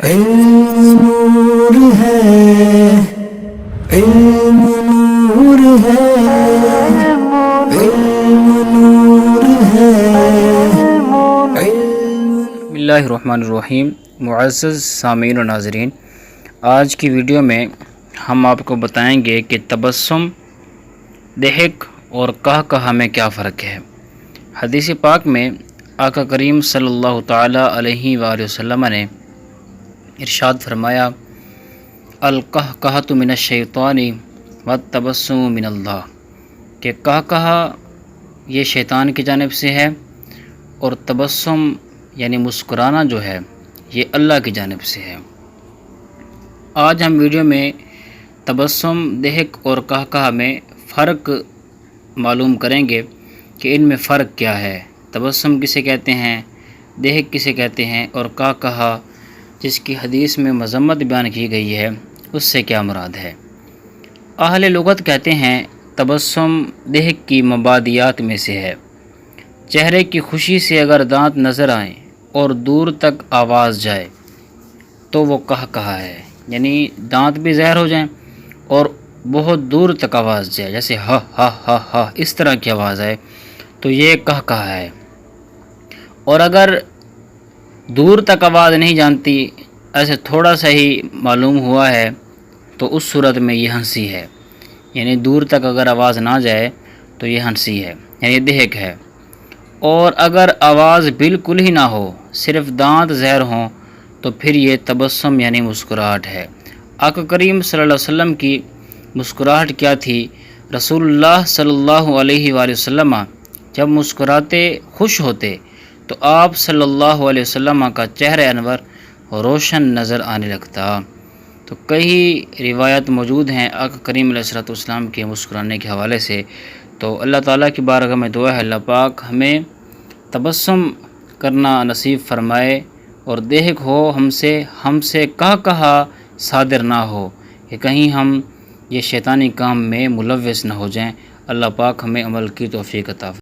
علم نور ہے، علم نور ہے، علم نور ہے، بسم اللہ الرحمن الرحیم۔ معزز سامعین و ناظرین، آج کی ویڈیو میں ہم آپ کو بتائیں گے کہ تبسم، ضحک اور قہقہہ میں کیا فرق ہے۔ حدیث پاک میں آقا کریم صلی اللہ تعالی علیہ وآلہ وسلم نے ارشاد فرمایا، القہقہۃ من الشیطان والتبسم من اللہ، کہ قہقہہ یہ شیطان کی جانب سے ہے اور تبسم یعنی مسکرانا جو ہے یہ اللہ کی جانب سے ہے۔ آج ہم ویڈیو میں تبسم، ضحک اور قہقہہ میں فرق معلوم کریں گے کہ ان میں فرق کیا ہے، تبسم کسے کہتے ہیں، ضحک کسے کہتے ہیں، اور قہقہہ جس کی حدیث میں مذمت بیان کی گئی ہے اس سے کیا مراد ہے۔ اہل لغت کہتے ہیں تبسم ضحک کی مبادیات میں سے ہے۔ چہرے کی خوشی سے اگر دانت نظر آئیں اور دور تک آواز جائے تو وہ قہقہہ ہے، یعنی دانت بھی ظاہر ہو جائیں اور بہت دور تک آواز جائے، جیسے ہا ہا ہا ہا اس طرح کی آواز آئے تو یہ قہقہہ ہے۔ اور اگر دور تک آواز نہیں جانتی، ایسے تھوڑا سا ہی معلوم ہوا ہے تو اس صورت میں یہ ہنسی ہے، یعنی دور تک اگر آواز نہ جائے تو یہ ہنسی ہے، یعنی ضحک ہے۔ اور اگر آواز بالکل ہی نہ ہو، صرف دانت ظاہر ہوں تو پھر یہ تبسم یعنی مسکراہٹ ہے۔ آقا کریم صلی اللہ علیہ وسلم کی مسکراہٹ کیا تھی؟ رسول اللہ صلی اللہ علیہ وآلہ وسلم جب مسکراتے، خوش ہوتے تو آپ صلی اللہ علیہ وسلم کا چہرہ انور روشن نظر آنے لگتا۔ تو کئی روایت موجود ہیں آقا کریم علیہ السلام کے مسکرانے کے حوالے سے۔ تو اللہ تعالیٰ کی بارگاہ میں دعا ہے اللہ پاک ہمیں تبسم کرنا نصیب فرمائے اور ضحک ہو ہم سے قہقہہ صادر نہ ہو کہ کہیں ہم یہ شیطانی کام میں ملوث نہ ہو جائیں۔ اللہ پاک ہمیں عمل کی توفیق عطا فرمائے۔